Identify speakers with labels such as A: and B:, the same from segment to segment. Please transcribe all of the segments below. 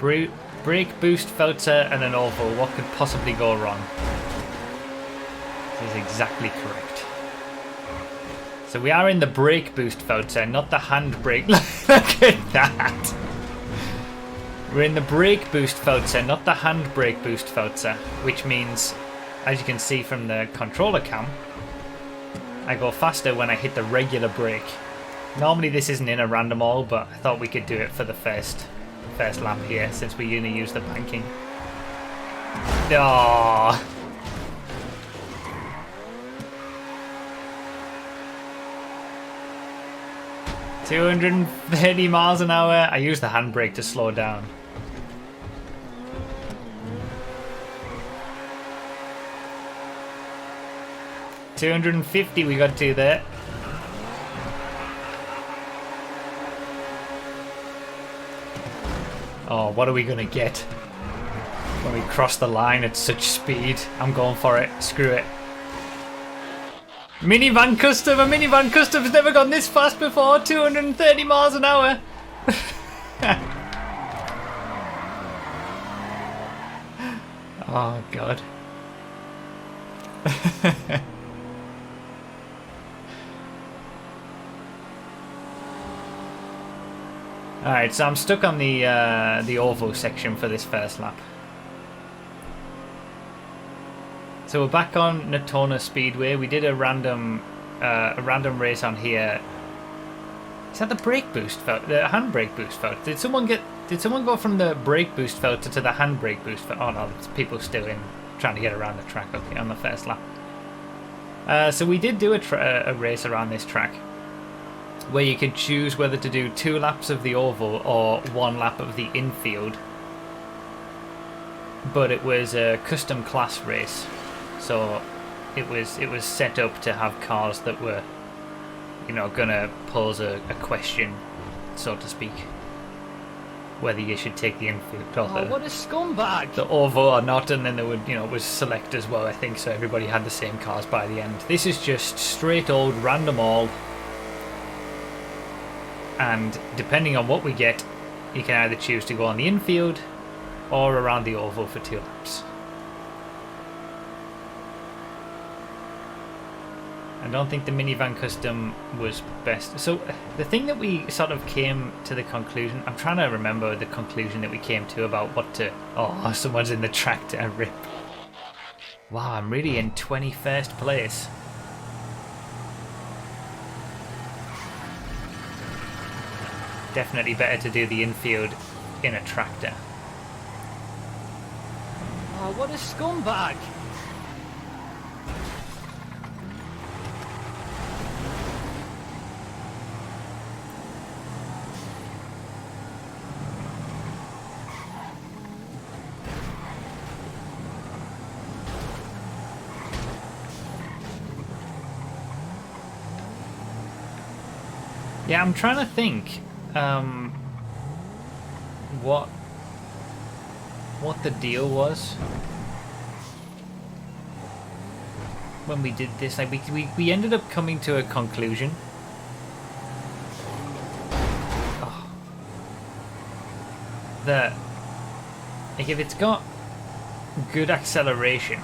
A: Brake boost filter and an oval. What could possibly go wrong? This is exactly correct. So we are in the brake boost filter, not the handbrake. Look at that. We're in the brake boost filter, not the handbrake boost filter, which means, as you can see from the controller cam, I go faster when I hit the regular brake. Normally this isn't in a random all, but I thought we could do it for the first lap here, since we're going to use the banking. Oh. $230 miles an hour. I use the handbrake to slow down. $250 we got to there. Oh, what are we gonna get when we cross the line at such speed? I'm going for it. Screw it. Minivan custom. A minivan custom's never gone this fast before. 230 miles an hour. Oh god. Alright, so I'm stuck on the oval section for this first lap. So we're back on Natona Speedway. We did a random race on here. Is that the brake boost filter? The handbrake boost filter? Did someone go from the brake boost filter to the handbrake boost filter? Oh no, there's people still in trying to get around the track. Okay, on the first lap. So we did do a race around this track, where you could choose whether to do 2 laps of the oval or 1 lap of the infield. But it was a custom class race, so it was set up to have cars that were, you know, gonna pose a question, so to speak, whether you should take the infield or
B: what a scumbag!
A: the oval or not, and then there would, you know, it was select as well, I think, so everybody had the same cars by the end. This is just straight old random all. And depending on what we get, you can either choose to go on the infield or around the oval for 2 laps. I don't think the minivan custom was best. So the thing that we sort of came to the conclusion, I'm trying to remember the conclusion that we came to about what to... Oh, someone's in the tractor, rip. Wow, I'm really in 21st place. Definitely better to do the infield in a tractor.
B: Oh, what a scumbag!
A: Yeah, I'm trying to think. What the deal was when we did this. Like we ended up coming to a conclusion. Oh. That, like, if it's got good acceleration,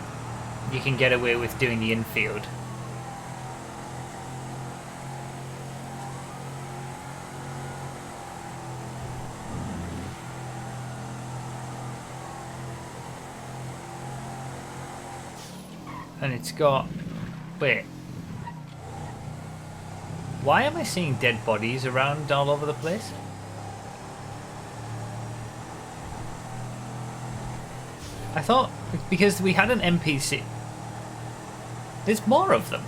A: you can get away with doing the infield. And it's got... Wait. Why am I seeing dead bodies around all over the place? I thought... Because we had an NPC. There's more of them.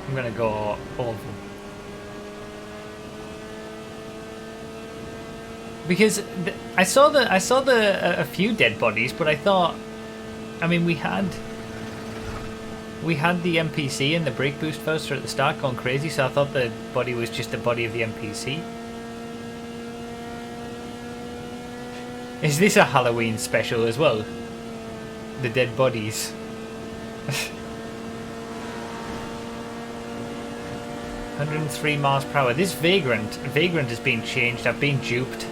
A: I'm gonna go oval. Because I saw a few dead bodies, but I thought, I mean, we had the NPC and the brake boost filter at the start going crazy, so I thought the body was just the body of the NPC. Is this a Halloween special as well? The dead bodies. 103 miles per hour. This Vagrant has been changed. I've been duped.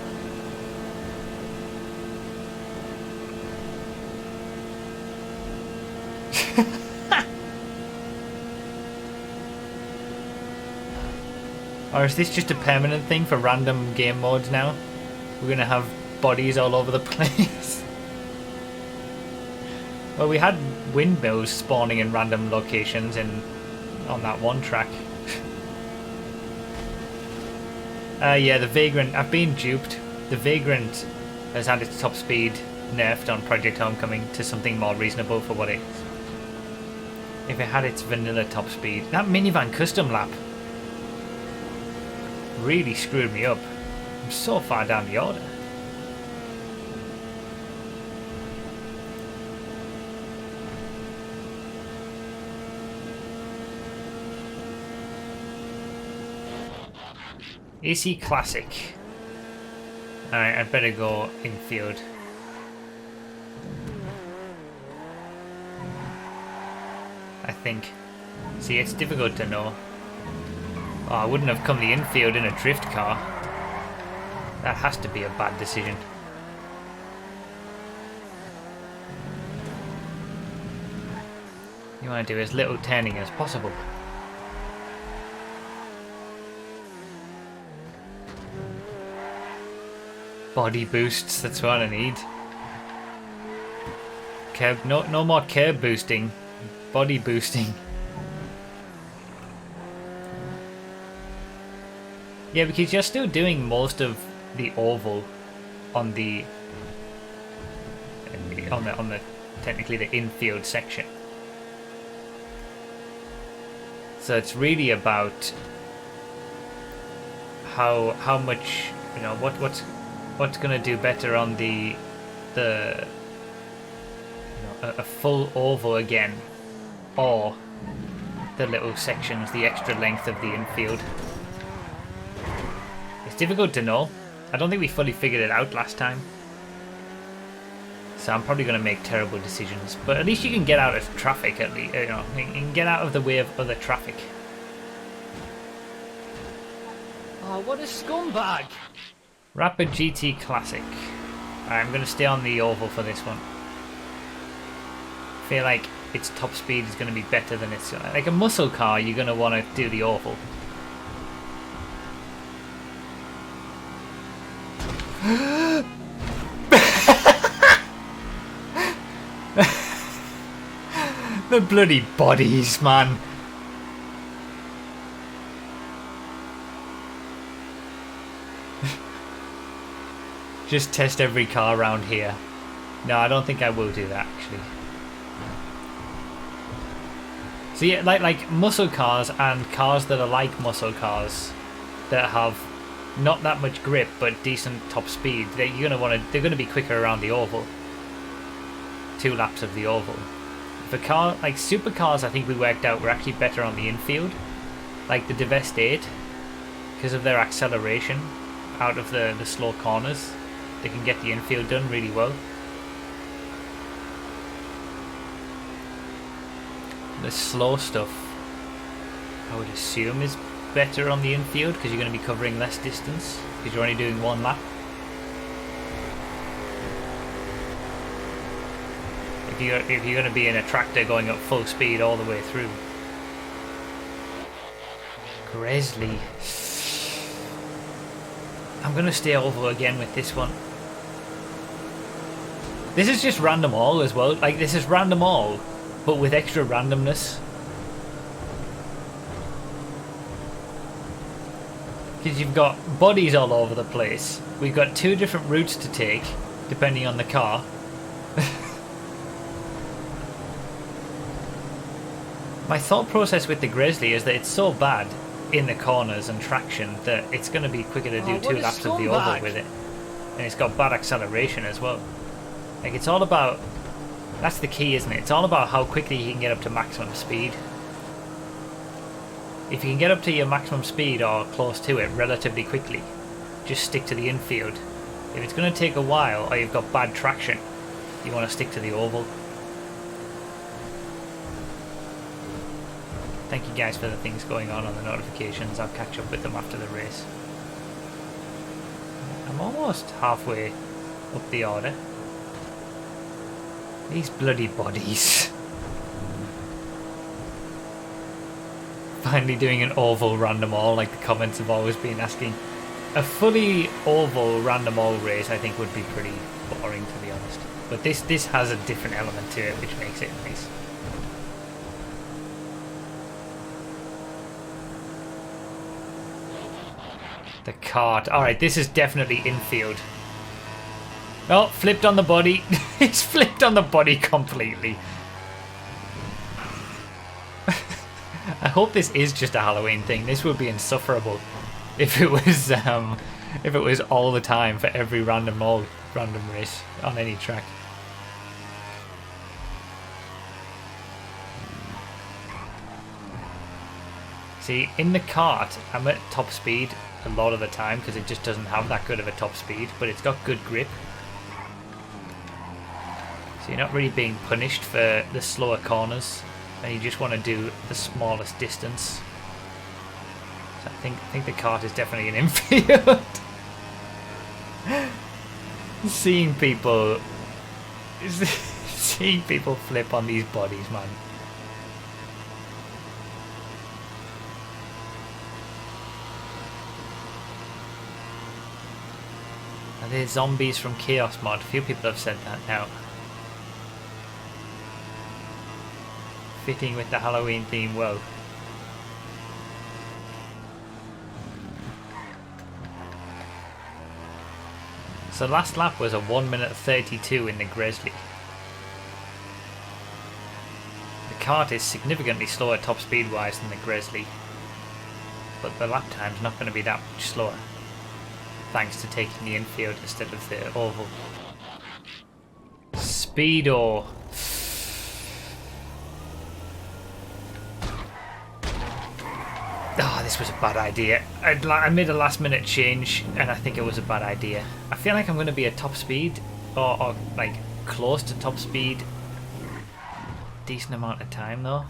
A: Or is this just a permanent thing for random game modes now? We're gonna have bodies all over the place. Well, we had windmills spawning in random locations on that one track. Yeah, the Vagrant, I've been duped. The Vagrant has had its top speed nerfed on Project Homecoming to something more reasonable for what it is. If it had its vanilla top speed. That minivan custom lap really screwed me up. I'm so far down the order. AC Classic. Alright, I'd better go Infield. I think. See, it's difficult to know. Oh, I wouldn't have come the Infield in a drift car. That has to be a bad decision. You want to do as little turning as possible. Body boosts, that's what I need. Curb, no more curb boosting. Body boosting. Yeah, because you're still doing most of the oval on the technically the infield section. So it's really about how much, you know, what's going to do better on the you know, a full oval again, or the little sections, the extra length of the infield. It's difficult to know. I don't think we fully figured it out last time. So I'm probably going to make terrible decisions. But at least you can get out of traffic, at least. You know, you can get out of the way of other traffic.
B: Oh, what a scumbag!
A: Rapid GT Classic. Alright, I'm going to stay on the oval for this one. I feel like its top speed is going to be better than its... Like a muscle car, you're going to want to do the oval. The bloody bodies, man. Just test every car around here. No, I don't think I will do that, actually. So yeah, like muscle cars and cars that are like muscle cars that have not that much grip but decent top speed, they're gonna be quicker around the oval. 2 laps of the oval. For car like supercars, I think we worked out we're actually better on the infield, like the Devest 8, because of their acceleration out of the slow corners. They can get the infield done really well. The slow stuff, I would assume, is better on the infield because you're going to be covering less distance because you're only doing 1 lap. If you're going to be in a tractor going up full speed all the way through. Gresley. I'm going to stay over again with this one. This is just random all as well. Like, this is random all, but with extra randomness. Because you've got bodies all over the place. We've got 2 different routes to take, depending on the car. My thought process with the Grizzly is that it's so bad in the corners and traction that it's going to be quicker to do 2 laps of the oval with it. And it's got bad acceleration as well. Like, it's all about... That's the key, isn't it? It's all about how quickly you can get up to maximum speed. If you can get up to your maximum speed or close to it relatively quickly, just stick to the infield. If it's going to take a while or you've got bad traction, you want to stick to the oval. Thank you guys for the things going on the notifications. I'll catch up with them after the race. I'm almost halfway up the order. These bloody bodies. Finally doing an oval random all like the comments have always been asking. A fully oval random all race I think would be pretty boring, to be honest. But this has a different element to it which makes it nice. The cart. Alright, this is definitely Infield. Oh, flipped on the body. It's flipped on the body completely. I hope this is just a Halloween thing. This would be insufferable if it was all the time for every random race on any track. See, in the cart, I'm at top speed a lot of the time because it just doesn't have that good of a top speed, but it's got good grip. So you're not really being punished for the slower corners, and you just want to do the smallest distance. So I think the cart is definitely an Infield. Seeing people flip on these bodies, man. Are they zombies from Chaos Mod? A few people have said that now. Fitting with the Halloween theme well. So last lap was a 1:32 in the Grizzly. The cart is significantly slower top speed wise than the Grizzly, but the lap time's not going to be that much slower, thanks to taking the Infield instead of the oval. Speedo. Oh, this was a bad idea. I made a last minute change and I think it was a bad idea. I feel like I'm going to be at top speed or like close to top speed. Decent amount of time though.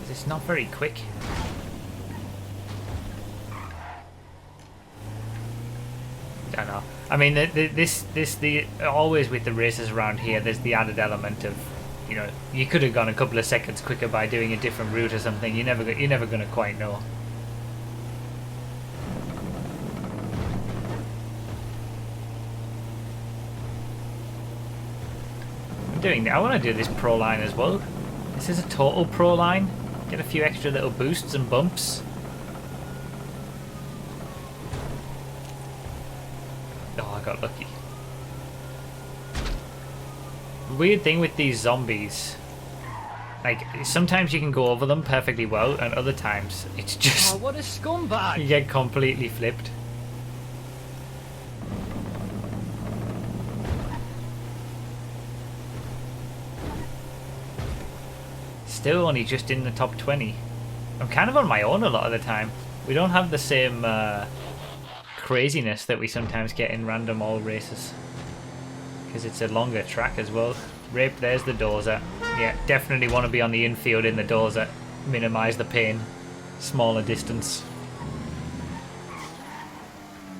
A: It's not very quick. I know. I mean, always with the races around here, there's the added element of, you know, you could have gone a couple of seconds quicker by doing a different route or something. You're never going to quite know. I want to do this pro line as well. This is a total pro line. Get a few extra little boosts and bumps. Oh, I got lucky. Weird thing with these zombies. Like, sometimes you can go over them perfectly well, and other times it's just...
B: Oh, what a scumbag!
A: You get completely flipped. Still only just in the top 20. I'm kind of on my own a lot of the time. We don't have the same craziness that we sometimes get in random all races. Because it's a longer track as well. Rape, there's the dozer. Yeah, definitely want to be on the infield in the dozer. Minimise the pain. Smaller distance.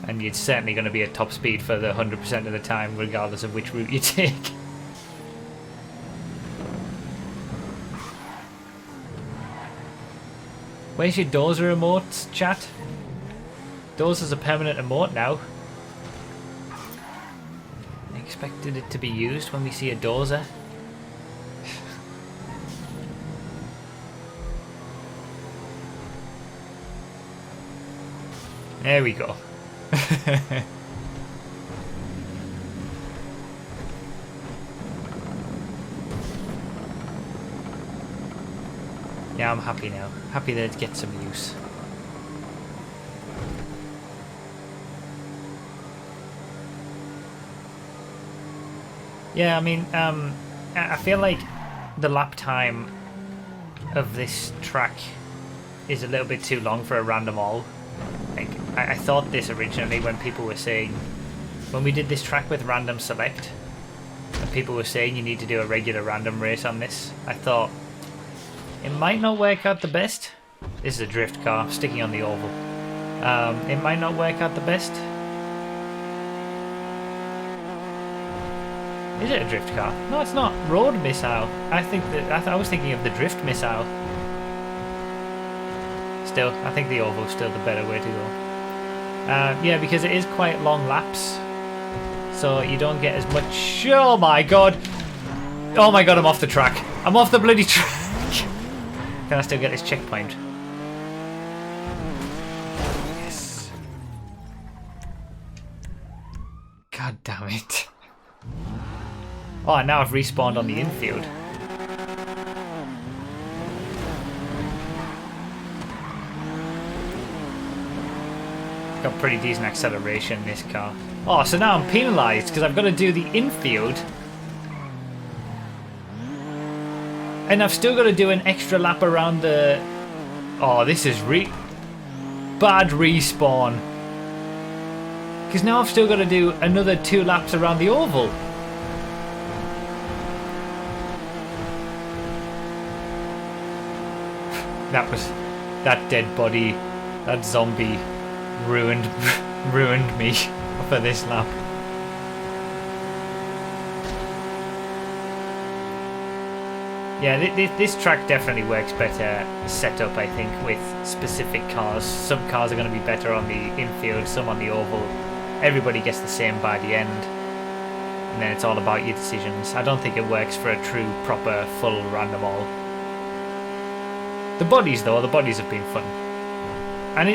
A: And you're certainly going to be at top speed for the 100% of the time, regardless of which route you take. Where's your dozer emotes, chat? Dozer's a permanent emote now. I expected it to be used when we see a dozer. There we go. Yeah, I'm happy now. Happy that it gets some use. Yeah, I mean, I feel like the lap time of this track is a little bit too long for a random all. Like, I thought this originally when people were saying, when we did this track with random select, and people were saying you need to do a regular random race on this, I thought it might not work out the best. This is a drift car sticking on the oval. It might not work out the best. Is it a drift car? No, it's not. Road missile. I think that I was thinking of the drift missile. Still, I think the oval's still the better way to go. Yeah, because it is quite long laps, so you don't get as much. Oh my god! Oh my god! I'm off the track. I'm off the bloody track. Can I still get this checkpoint? Yes. God damn it. Oh, now I've respawned on the infield. Got pretty decent acceleration in this car. Oh, so now I'm penalised because I've got to do the infield. And I've still got to do an extra lap around the... Oh, this is bad respawn. Because now I've still got to do another 2 laps around the oval. That dead body, that zombie ruined me for this lap. Yeah, this track definitely works better set up, I think, with specific cars. Some cars are going to be better on the infield, some on the oval. Everybody gets the same by the end, and then it's all about your decisions. I don't think it works for a true, proper, full random all. The bodies, though, the bodies have been fun. And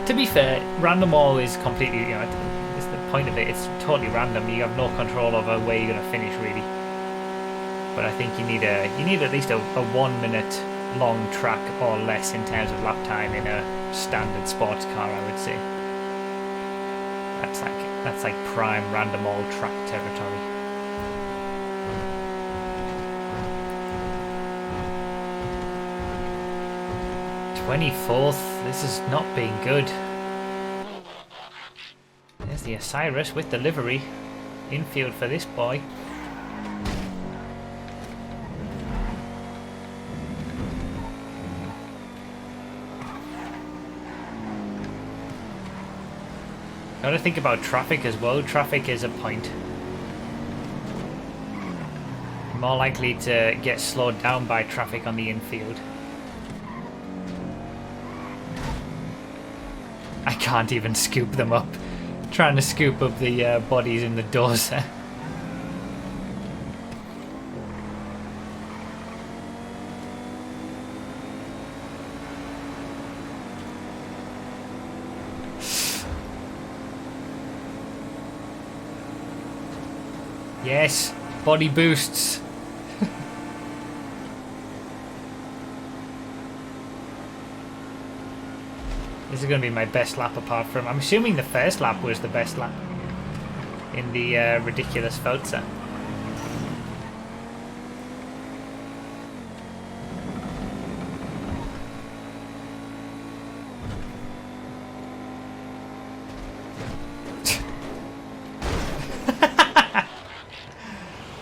A: to be fair, random all is completely, it's the point of it. It's totally random. You have no control over where you're going to finish, really. But I think you need at least a 1 minute long track or less in terms of lap time in a standard sports car, I would say. That's like prime random all track territory. 24th. This is not being good. There's the Osiris with the livery. Infield for this boy. Gotta think about traffic as well. Traffic is a point. More likely to get slowed down by traffic on the infield. I can't even scoop them up. Trying to scoop up the bodies in the doors there. Yes, body boosts. This is going to be my best lap apart from... I'm assuming the first lap was the best lap in the ridiculous Veltzer.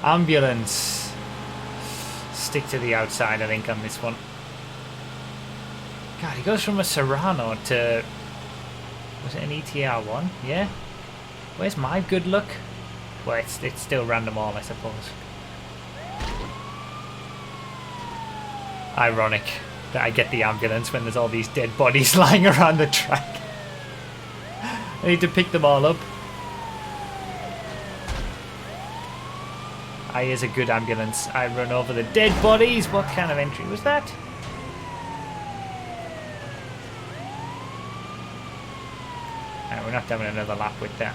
A: Ambulance. Stick to the outside, I think, on this one. God, he goes from a Serrano to... Was it an ETR1? Yeah? Where's my good luck? Well, it's still random all, I suppose. Ironic that I get the ambulance when there's all these dead bodies lying around the track. I need to pick them all up. Here's a good ambulance. I run over the dead bodies. What kind of entry was that? We're not having another lap with that.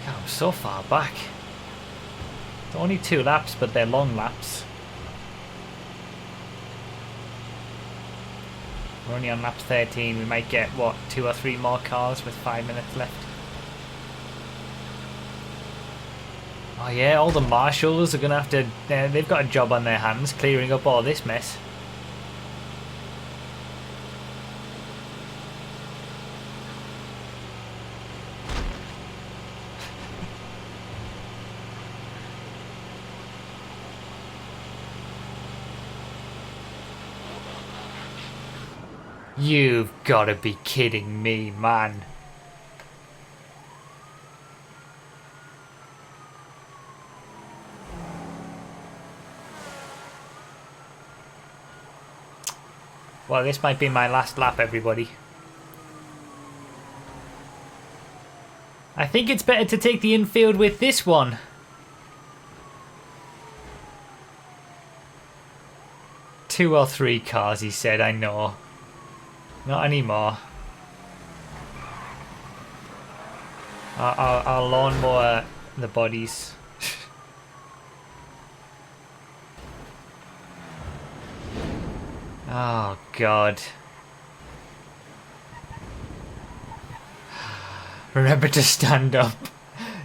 A: God, I'm so far back. It's only 2 laps, but they're long laps. We're only on lap 13. We might get, what, 2 or 3 more cars with 5 minutes left. Oh yeah, all the marshals are going to have to... they've got a job on their hands clearing up all this mess. You've got to be kidding me, man. Well, this might be my last lap, everybody. I think it's better to take the infield with this one. Two or three cars, he said, I know. Not anymore. I'll lawnmower the bodies. Oh, God. Remember to stand up.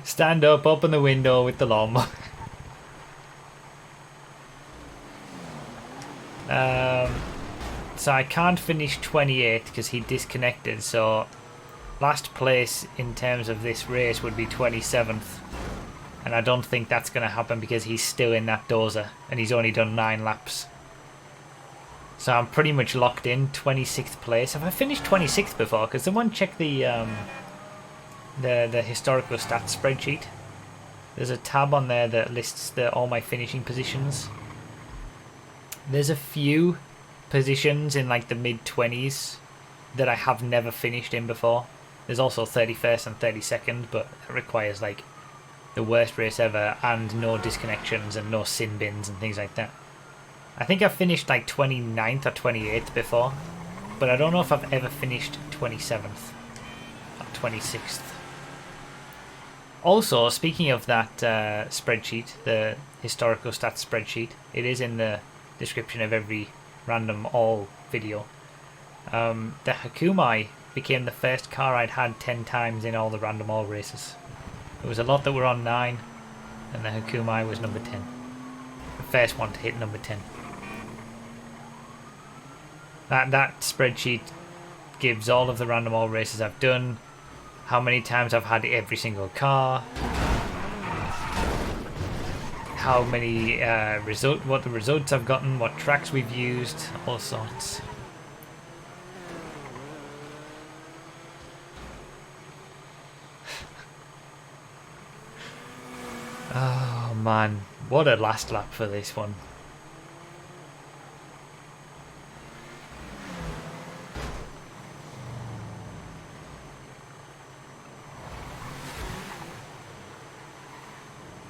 A: Stand up, open the window with the lawnmower. So I can't finish 28th because he disconnected, so last place in terms of this race would be 27th. And I don't think that's going to happen because he's still in that dozer and he's only done 9 laps. So I'm pretty much locked in, 26th place. Have I finished 26th before? Because someone check the historical stats spreadsheet. There's a tab on there that lists all my finishing positions. There's a few positions in like the mid-20s that I have never finished in before. There's also 31st and 32nd, but that requires like the worst race ever and no disconnections and no sin bins and things like that. I think I've finished like 29th or 28th before, but I don't know if I've ever finished 27th or 26th. Also, speaking of that spreadsheet, the historical stats spreadsheet, it is in the description of every random all video. The Hakumai became the first car I'd had 10 times in all the random all races. There was a lot that were on 9, and the Hakumai was number 10. The first one to hit number 10. That spreadsheet gives all of the random all races I've done, how many times I've had every single car, how many what the results I've gotten, what tracks we've used, all sorts. Oh man, what a last lap for this one.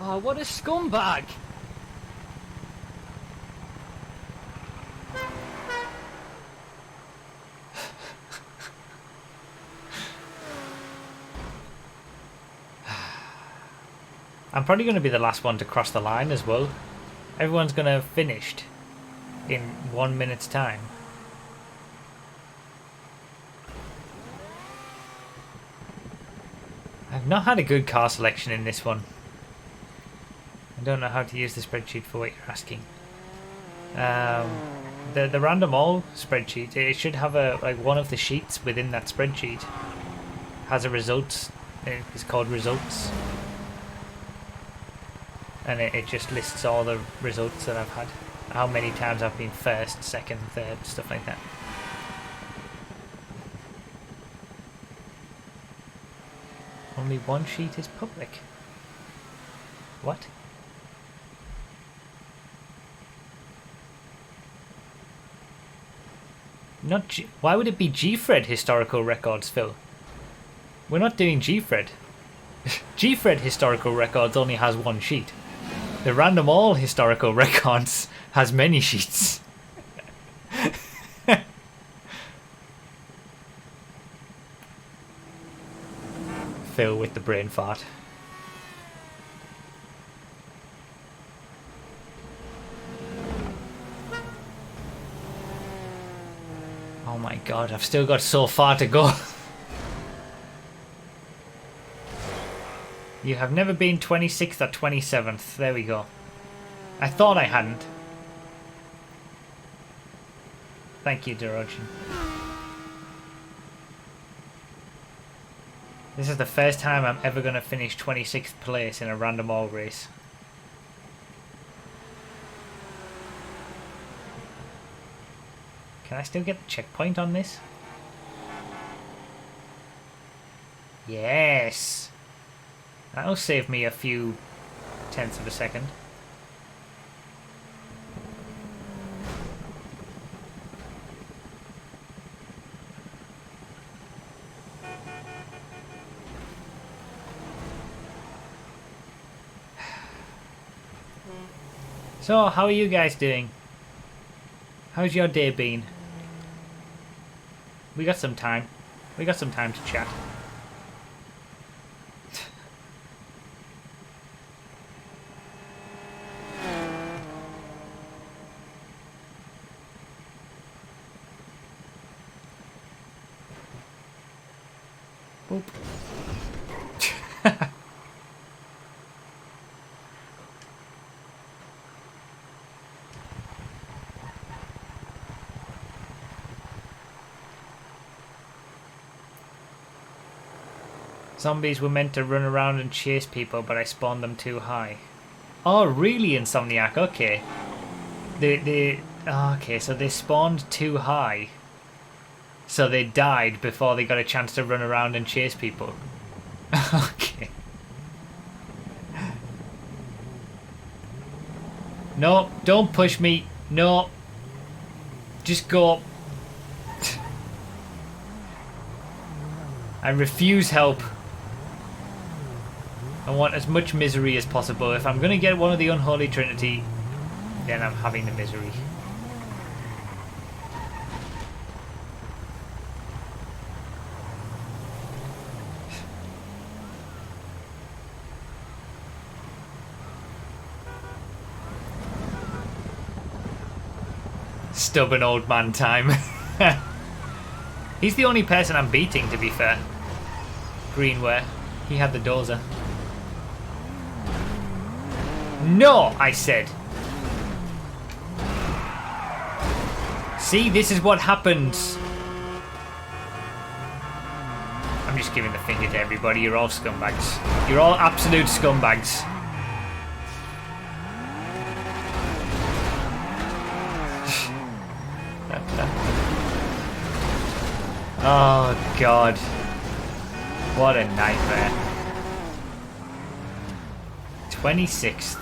B: Oh, what a scumbag!
A: I'm probably going to be the last one to cross the line as well. Everyone's going to have finished in 1 minute's time. I've not had a good car selection in this one. I don't know how to use the spreadsheet for what you're asking. The random all spreadsheet, it should have one of the sheets within that spreadsheet has a results. It's called results, and it just lists all the results that I've had, how many times I've been first, second, third, stuff like that. Only one sheet is public. What? Not why would it be GFred historical records, Phil? We're not doing GFred. GFred historical records only has one sheet. The random all historical records has many sheets. Phil with the brain fart. Oh my God, I've still got so far to go. You have never been 26th or 27th. There we go. I thought I hadn't. Thank you, Dorogen. This is the first time I'm ever going to finish 26th place in a random all race. Can I still get the checkpoint on this? Yes! That'll save me a few tenths of a second. So, how are you guys doing? How's your day been? We got some time. We got some time to chat. Boop. Zombies were meant to run around and chase people, but I spawned them too high. Oh, really, Insomniac? Okay. Okay, so they spawned too high. So they died before they got a chance to run around and chase people. Okay. No, don't push me. No. Just go. I refuse help. I want as much misery as possible. If I'm going to get one of the Unholy Trinity, then I'm having the misery. Stubborn old man time. He's the only person I'm beating, to be fair. Greenware. He had the dozer. No, I said. See, this is what happens. I'm just giving the finger to everybody. You're all scumbags. You're all absolute scumbags. Oh, God. What a nightmare. 26th.